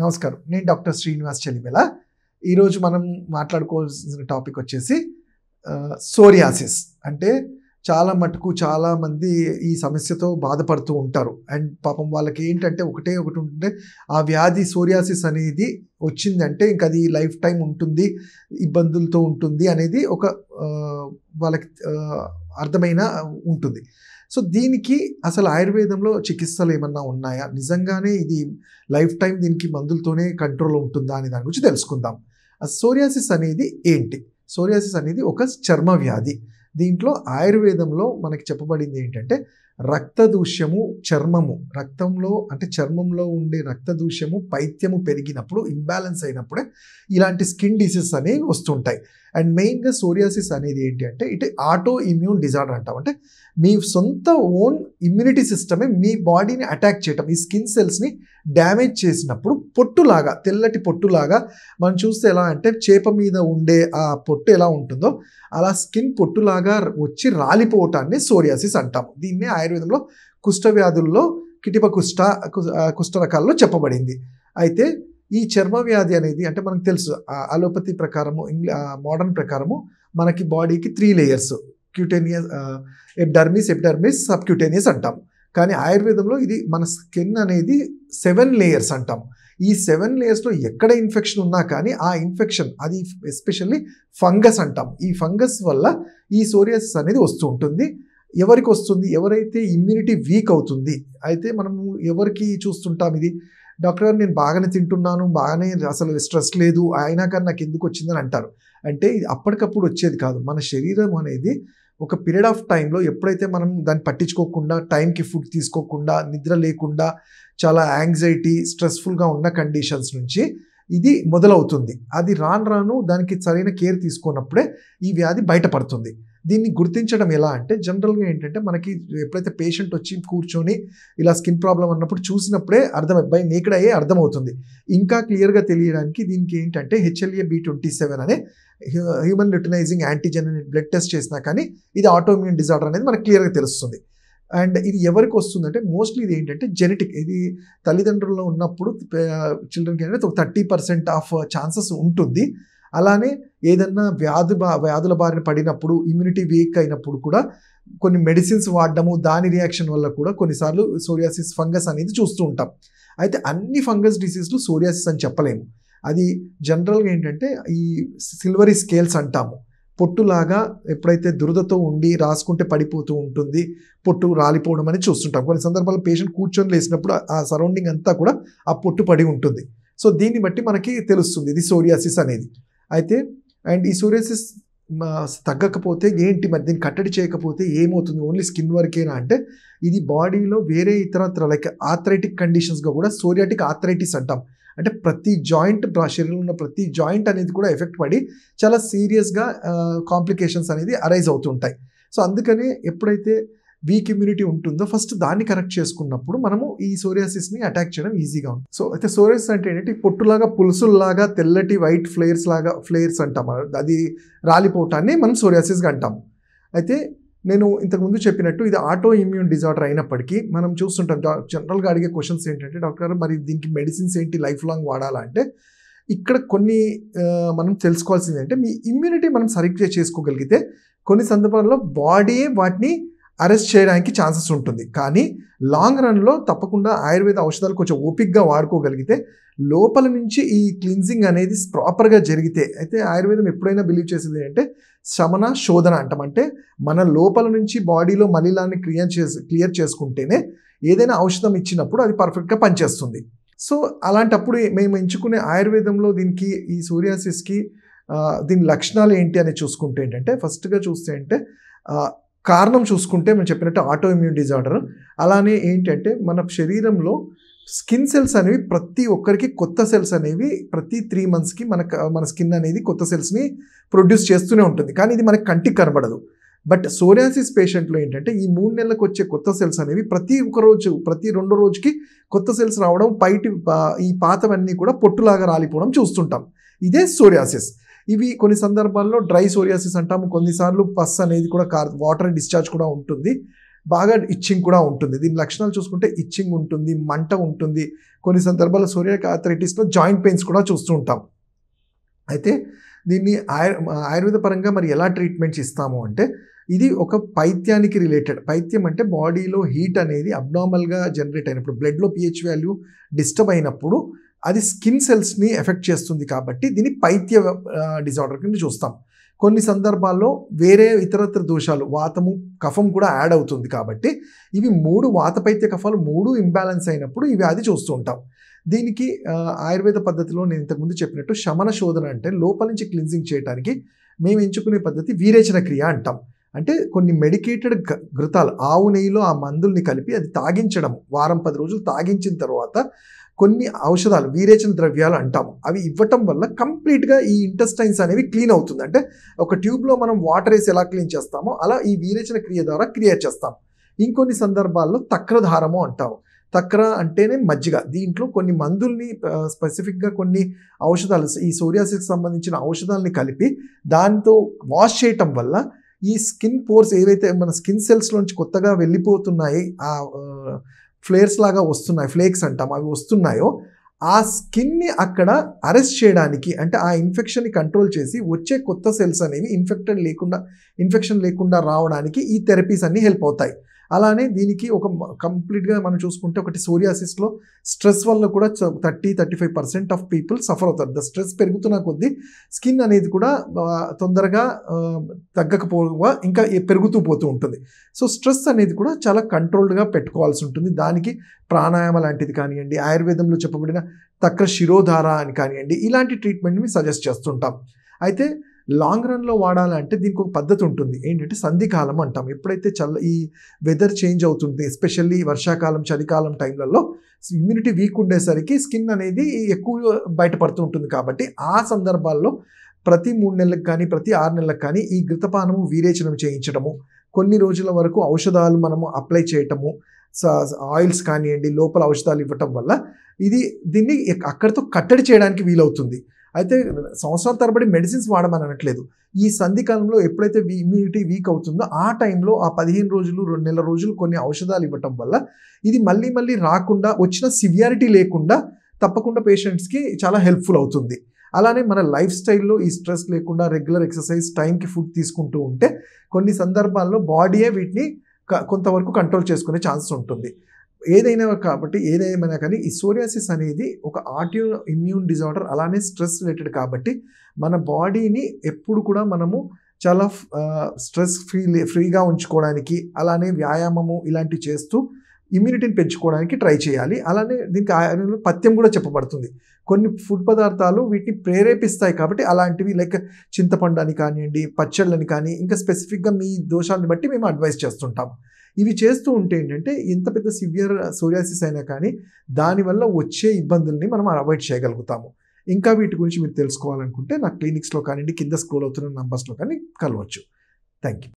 నమస్కారం. నేను డాక్టర్ శ్రీనివాస్ చెలిమెల. ఈరోజు మనం మాట్లాడుకోవాల్సిన టాపిక్ వచ్చేసి సోరియాసిస్. అంటే చాలా మటుకు చాలామంది ఈ సమస్యతో బాధపడుతూ ఉంటారు. అండ్ పాపం వాళ్ళకి ఏంటంటే ఒకటి ఉంటుంటే ఆ వ్యాధి సోరియాసిస్ అనేది వచ్చిందంటే ఇంక అది లైఫ్ టైం ఉంటుంది, ఇబ్బందులతో ఉంటుంది అనేది ఒక వాళ్ళకి అర్థమైన ఉంటుంది. సో దీనికి అసలు ఆయుర్వేదంలో చికిత్సలు ఏమన్నా ఉన్నాయా, నిజంగానే ఇది లైఫ్ టైం దీనికి మందులతోనే కంట్రోల్ ఉంటుందా అనే దాని గురించి తెలుసుకుందాం. సోరియాసిస్ అనేది ఏంటి? సోరియాసిస్ అనేది ఒక చర్మ వ్యాధి. దీంట్లో ఆయుర్వేదంలో మనకి చెప్పబడింది ఏంటంటే రక్త దూష్యము, చర్మము, రక్తంలో అంటే చర్మంలో ఉండే రక్త దూష్యము, పైత్యము పెరిగినప్పుడు, ఇంబ్యాలెన్స్ అయినప్పుడే ఇలాంటి స్కిన్ డిసీజెస్ అనేవి వస్తుంటాయి. అండ్ మెయిన్గా సోరియాసిస్ అనేది ఏంటి అంటే ఇటు ఆటో ఇమ్యూన్ డిజార్డర్ అంటాం. అంటే మీ సొంత ఓన్ ఇమ్యూనిటీ సిస్టమే మీ బాడీని అటాక్ చేయటం, ఈ స్కిన్ సెల్స్ని డ్యామేజ్ చేసినప్పుడు పొట్టులాగా, తెల్లటి పొట్టులాగా మనం చూస్తే ఎలా అంటే చేప మీద ఉండే ఆ పొట్టు ఎలా ఉంటుందో అలా స్కిన్ పొట్టులాగా వచ్చి రాలిపోవటాన్ని సోరియాసిస్ అంటాము. దీన్నే ఆయుర్వేదంలో కుష్ఠవ్యాధుల్లో కిటిప కుష్ఠ రకాల్లో చెప్పబడింది. అయితే ఈ చర్మ వ్యాధి అనేది అంటే మనకు తెలుసు అలోపతి ప్రకారము, మోడర్న్ ప్రకారము మనకి బాడీకి 3 లేయర్స్, క్యూటేనియస్, ఎపిడర్మిస్, సబ్క్యూటేనియస్ అంటాం. కానీ ఆయుర్వేదంలో ఇది మన స్కిన్ అనేది 7 లేయర్స్ అంటాం. ఈ 7 లేయర్స్లో ఎక్కడ ఇన్ఫెక్షన్ ఉన్నా కానీ ఆ ఇన్ఫెక్షన్ అది ఎస్పెషల్లీ ఫంగస్ అంటాం. ఈ ఫంగస్ వల్ల ఈ సోరియాసిస్ అనేది వస్తూ ఉంటుంది. ఎవరికి వస్తుంది? ఎవరైతే ఇమ్యూనిటీ వీక్ అవుతుంది. అయితే మనము ఎవరికి చూస్తుంటాం ఇది, డాక్టర్ గారు నేను బాగానే తింటున్నాను, బాగానే అసలు స్ట్రెస్ లేదు, అయినా కానీ నాకు ఎందుకు వచ్చిందని అంటారు. అంటే ఇది అప్పటికప్పుడు వచ్చేది కాదు. మన శరీరం అనేది ఒక పీరియడ్ ఆఫ్ టైంలో ఎప్పుడైతే మనం దాన్ని పట్టించుకోకుండా, టైంకి ఫుడ్ తీసుకోకుండా, నిద్ర లేకుండా, చాలా యాంగ్జైటీ, స్ట్రెస్ఫుల్గా ఉన్న కండిషన్స్ నుంచి ఇది మొదలవుతుంది. అది రాను దానికి సరైన కేర్ తీసుకున్నప్పుడే ఈ వ్యాధి బయటపడుతుంది. దీన్ని గుర్తించడం ఎలా అంటే జనరల్గా ఏంటంటే మనకి ఎప్పుడైతే పేషెంట్ వచ్చి కూర్చొని ఇలా స్కిన్ ప్రాబ్లం అన్నప్పుడు చూసినప్పుడే బై నేకెడ్ అయ్యే అర్థమవుతుంది. ఇంకా క్లియర్గా తెలియడానికి దీనికి ఏంటంటే HLA-B27 అనే హ్యూమన్ ల్యూటినైజింగ్ యాంటీజెన్ అనే బ్లడ్ టెస్ట్ చేసినా కానీ ఇది ఆటోఇమ్యూన్ డిజార్డర్ అనేది మనకు క్లియర్గా తెలుస్తుంది. అండ్ ఇది ఎవరికి వస్తుందంటే మోస్ట్లీ ఇది ఏంటంటే జెనెటిక్. ఇది తల్లిదండ్రుల్లో ఉన్నప్పుడు చిల్డ్రన్కి ఏంటంటే 30% ఆఫ్ ఛాన్సెస్ ఉంటుంది. అలానే ఏదన్నా వ్యాధుల బారిన పడినప్పుడు, ఇమ్యూనిటీ వీక్ అయినప్పుడు కూడా కొన్ని మెడిసిన్స్ వాడడము, దాని రియాక్షన్ వల్ల కూడా కొన్నిసార్లు సోరియాసిస్ ఫంగస్ అనేది చూస్తూ ఉంటాం. అయితే అన్ని ఫంగస్ డిసీజ్లు సోరియాసిస్ అని చెప్పలేము. అది జనరల్గా ఏంటంటే ఈ సిల్వరీ స్కేల్స్ అంటాము. పొట్టులాగా ఎప్పుడైతే దురదతో ఉండి రాసుకుంటే పడిపోతూ ఉంటుంది, పొట్టు రాలిపోవడం అనేది చూస్తుంటాం. కొన్ని సందర్భాల్లో పేషెంట్ కూర్చొని లేసినప్పుడు ఆ సరౌండింగ్ అంతా కూడా ఆ పొట్టు పడి ఉంటుంది. సో దీన్ని బట్టి మనకి తెలుస్తుంది ఇది సోరియాసిస్ అనేది. అయితే అండ్ ఈ సోరియాసిస్ తగ్గకపోతే ఏంటి మరి, దీన్ని కట్టడి చేయకపోతే ఏమవుతుంది, ఓన్లీ స్కిన్ వరకేనా అంటే ఇది బాడీలో వేరే ఇతరత్ర లైక్ ఆర్థరైటిక్ కండిషన్స్గా కూడా సోరియాటిక్ ఆర్థరైటిస్ అంటాం. అంటే ప్రతి జాయింట్, శరీరంలో ఉన్న ప్రతి జాయింట్ అనేది కూడా ఎఫెక్ట్ పడి చాలా సీరియస్గా కాంప్లికేషన్స్ అనేది అరైజ్ అవుతుంటాయి. సో అందుకనే ఎప్పుడైతే వీక్ ఇమ్యూనిటీ ఉంటుందో ఫస్ట్ దాన్ని కరెక్ట్ చేసుకున్నప్పుడు మనము ఈ సోరియాసిస్ని అటాక్ చేయడం ఈజీగా ఉంటుంది. సో అయితే సోరియాసిస్ అంటే ఏంటంటే పొట్టులాగా, పులుసుల్లాగా, తెల్లటి వైట్ ఫ్లేయర్స్ అంటాము. అది రాలిపోవటాన్ని మనం సోరియాసిస్గా అంటాము. అయితే నేను ఇంతకుముందు చెప్పినట్టు ఇది ఆటో ఇమ్యూన్ డిజార్డర్ అయినప్పటికీ మనం చూస్తుంటాం జనరల్గా అడిగే క్వశ్చన్స్ ఏంటంటే డాక్టర్ గారు మరి దీనికి మెడిసిన్స్ ఏంటి, లైఫ్ లాంగ్ వాడాలా అంటే ఇక్కడ కొన్ని మనం తెలుసుకోవాల్సింది అంటే మీ ఇమ్యూనిటీ మనం సరిగ్గా చేసుకోగలిగితే కొన్ని సందర్భాల్లో బాడీయే వాటిని అరెస్ట్ చేయడానికి ఛాన్సెస్ ఉంటుంది. కానీ లాంగ్ రన్లో తప్పకుండా ఆయుర్వేద ఔషధాలు కొంచెం ఓపిక్గా వాడుకోగలిగితే లోపల నుంచి ఈ క్లిన్జింగ్ అనేది ప్రాపర్గా జరిగితే, అయితే ఆయుర్వేదం ఎప్పుడైనా బిలీవ్ చేసేది అంటే శమన శోధన అంటాం. అంటే మన లోపల నుంచి బాడీలో మలినాన్ని క్లియర్ చేసుకుంటేనే ఏదైనా ఔషధం ఇచ్చినప్పుడు అది పర్ఫెక్ట్గా పనిచేస్తుంది. సో అలాంటప్పుడు మేము ఎంచుకునే ఆయుర్వేదంలో దీనికి ఈ సోరియాసిస్కి దీని లక్షణాలు ఏంటి అని చూసుకుంటే ఏంటంటే ఫస్ట్గా చూస్తే అంటే కారణం చూసుకుంటే మనం చెప్పినట్టు ఆటో ఇమ్యూన్ డిజార్డర్. అలానే ఏంటంటే మన శరీరంలో స్కిన్ సెల్స్ అనేవి ప్రతి ఒక్కరికి కొత్త సెల్స్ అనేవి ప్రతి 3 monthsకి మన స్కిన్ అనేది కొత్త సెల్స్ని ప్రొడ్యూస్ చేస్తూనే ఉంటుంది. కానీ ఇది మనకి కంటికి కనబడదు. బట్ సోరియాసిస్ పేషెంట్లో ఏంటంటే ఈ 3 నెలలకు వచ్చే కొత్త సెల్స్ అనేవి ప్రతి 2 రోజుకి కొత్త సెల్స్ రావడం, ఈ పాతవన్నీ కూడా పొట్టులాగా రాలిపోవడం చూస్తుంటాం. ఇదే సోరియాసిస్. ఇవి కొన్ని సందర్భాల్లో డ్రై సోరియాసిస్ అంటాము. కొన్నిసార్లు పస్ అనేది కూడా వాటర్ డిశ్చార్జ్ కూడా ఉంటుంది. బాగా ఇచ్చింగ్ కూడా ఉంటుంది. దీని లక్షణాలు చూసుకుంటే ఇచ్చింగ్ ఉంటుంది, మంట ఉంటుంది. కొన్ని సందర్భాల్లో సోరియాటిక్ ఆర్థరైటిస్లో జాయింట్ పెయిన్స్ కూడా చూస్తూ ఉంటాం. అయితే దీన్ని ఆయుర్వేద పరంగా మరి ఎలా ట్రీట్మెంట్స్ ఇస్తాము అంటే, ఇది ఒక పైత్యానికి రిలేటెడ్. పైత్యం అంటే బాడీలో హీట్ అనేది అబ్నార్మల్గా జనరేట్ అయినప్పుడు, బ్లడ్లో pH వాల్యూ డిస్టర్బ్ అయినప్పుడు అది స్కిన్ సెల్స్ని ఎఫెక్ట్ చేస్తుంది కాబట్టి దీన్ని పైత్య డిజార్డర్ కింద చూస్తాం. కొన్ని సందర్భాల్లో వేరే ఇతరత్ర దోషాలు, వాతము, కఫం కూడా యాడ్ అవుతుంది కాబట్టి ఇవి 3 వాతపైత్య కఫాలు 3 ఇంబ్యాలెన్స్ అయినప్పుడు ఇవి అది చూస్తూ ఉంటాం. దీనికి ఆయుర్వేద పద్ధతిలో నేను ఇంతకుముందు చెప్పినట్టు శమన శోధన అంటే లోపల నుంచి క్లిన్జింగ్ చేయడానికి మేము ఎంచుకునే పద్ధతి వీరేచన క్రియ అంటాం. అంటే కొన్ని మెడికేటెడ్ ఘృతాలు, ఆవు నెయ్యిలో ఆ మందుల్ని కలిపి అది తాగించడం, వారం 10 రోజులు తాగించిన తర్వాత కొన్ని ఔషధాలు, వీరేచన ద్రవ్యాలు అంటాము, అవి ఇవ్వటం వల్ల కంప్లీట్గా ఈ ఇంటెస్టైన్స్ అనేవి క్లీన్ అవుతుంది. అంటే ఒక ట్యూబ్లో మనం వాటర్ వేసి ఎలా క్లీన్ చేస్తామో అలా ఈ వీరేచన క్రియ ద్వారా క్రియేట్ చేస్తాం. ఇంకొన్ని సందర్భాల్లో తక్రధారము అంటాము. తక్ర అంటేనే మజ్జిగ. దీంట్లో కొన్ని మందుల్ని స్పెసిఫిక్గా కొన్ని ఔషధాలు, ఈ సోరియాసిస్కి సంబంధించిన ఔషధాలని కలిపి దాంతో వాష్ చేయటం వల్ల ఈ స్కిన్ పోర్స్ ఏవైతే మన స్కిన్ సెల్స్లోంచి కొత్తగా వెళ్ళిపోతున్నాయి, ఆ ఫ్లేర్స్ లాగా వస్తున్నాయి, ఫ్లేక్స్ అంటాం, అవి వస్తున్నాయో ఆ స్కిన్ని అక్కడ అరెస్ట్ చేయడానికి, అంటే ఆ ఇన్ఫెక్షన్ని కంట్రోల్ చేసి వచ్చే కొత్త సెల్స్ అనేవి ఇన్ఫెక్షన్ లేకుండా రావడానికి ఈ థెరపీస్ అన్నీ హెల్ప్ అవుతాయి. అలానే దీనికి ఒక కంప్లీట్గా మనం చూసుకుంటే ఒకటి సోరియాసిస్లో స్ట్రెస్ వల్ల కూడా 30-35% ఆఫ్ పీపుల్ సఫర్ అవుతారు. ద స్ట్రెస్ పెరుగుతున్న కొద్దీ స్కిన్ అనేది కూడా తొందరగా తగ్గకపోగా ఇంకా పెరుగుతూ పోతూ ఉంటుంది. సో స్ట్రెస్ అనేది కూడా చాలా కంట్రోల్డ్గా పెట్టుకోవాల్సి ఉంటుంది. దానికి ప్రాణాయామ లాంటిది కానివ్వండి, ఆయుర్వేదంలో చెప్పబడిన తక్ర శిరోధార అని కానివ్వండి, ఇలాంటి ట్రీట్మెంట్ని సజెస్ట్ చేస్తుంటాం. అయితే లాంగ్ రన్లో వాడాలంటే దీనికి ఒక పద్ధతి ఉంటుంది. ఏంటంటే సంధికాలం అంటాం. ఎప్పుడైతే ఈ వెదర్ చేంజ్ అవుతుంది, ఎస్పెషల్లీ వర్షాకాలం, చలికాలం టైంలలో ఇమ్యూనిటీ వీక్ ఉండేసరికి స్కిన్ అనేది ఎక్కువ బయటపడుతూ ఉంటుంది. కాబట్టి ఆ సందర్భాల్లో ప్రతి 3 నెలలకు కానీ ప్రతి 6 నెలలకు కానీ ఈ ఘృతపానము, వీరేచనం చేయించడము, కొన్ని రోజుల వరకు ఔషధాలు మనము అప్లై చేయటము, ఆయిల్స్ కానివ్వండి, లోపల ఔషధాలు ఇవ్వటం వల్ల దీన్ని అక్కడితో కట్టడి చేయడానికి వీలవుతుంది. అయితే సంవత్సరాల తరబడి మెడిసిన్స్ వాడమని అనట్లేదు. ఈ సంధికాలంలో ఎప్పుడైతే ఇమ్యూనిటీ వీక్ అవుతుందో ఆ టైంలో ఆ 15 రోజులు, 2 నెలల రోజులు కొన్ని ఔషధాలు ఇవ్వటం వల్ల ఇది మళ్ళీ రాకుండా, వచ్చిన సివియారిటీ లేకుండా తప్పకుండా పేషెంట్స్కి చాలా హెల్ప్ఫుల్ అవుతుంది. అలానే మన లైఫ్ స్టైల్లో ఈ స్ట్రెస్ లేకుండా రెగ్యులర్ ఎక్సర్సైజ్, టైంకి ఫుడ్ తీసుకుంటూ ఉంటే కొన్ని సందర్భాల్లో బాడీయే వీటిని కొంతవరకు కంట్రోల్ చేసుకునే ఛాన్స్ ఉంటుంది. ఏదేమైనా కానీ ఈ సోరియాసిస్ అనేది ఒక ఆటో ఇమ్యూన్ డిజార్డర్, అలానే స్ట్రెస్ రిలేటెడ్ కాబట్టి మన బాడీని ఎప్పుడు కూడా మనము చాలా స్ట్రెస్ ఫ్రీగా ఉంచుకోవడానికి, అలానే వ్యాయామము ఇలాంటివి చేస్తూ ఇమ్యూనిటీని పెంచుకోవడానికి ట్రై చేయాలి. అలానే దీనికి పథ్యం కూడా చెప్పబడుతుంది. కొన్ని ఫుడ్ పదార్థాలు వీటిని ప్రేరేపిస్తాయి కాబట్టి అలాంటివి లైక్ చింతపండు అని కానివ్వండి, పచ్చళ్ళని కానీ, ఇంకా స్పెసిఫిక్గా మీ దోషాలను బట్టి మేము అడ్వైస్ చేస్తుంటాం. ఇవి చేస్తూ ఉంటే ఏంటంటే ఎంత పెద్ద సివియర్ సోరియాసిస్ అయినా కానీ దానివల్ల వచ్చే ఇబ్బందుల్ని మనం అవాయిడ్ చేయగలుగుతాము. ఇంకా వీటి గురించి మీరు తెలుసుకోవాలనుకుంటే నా క్లినిక్స్లో కానివ్వండి, కింద స్క్రోల్ అవుతున్న నంబర్స్లో కానీ కలవచ్చు. Thank you.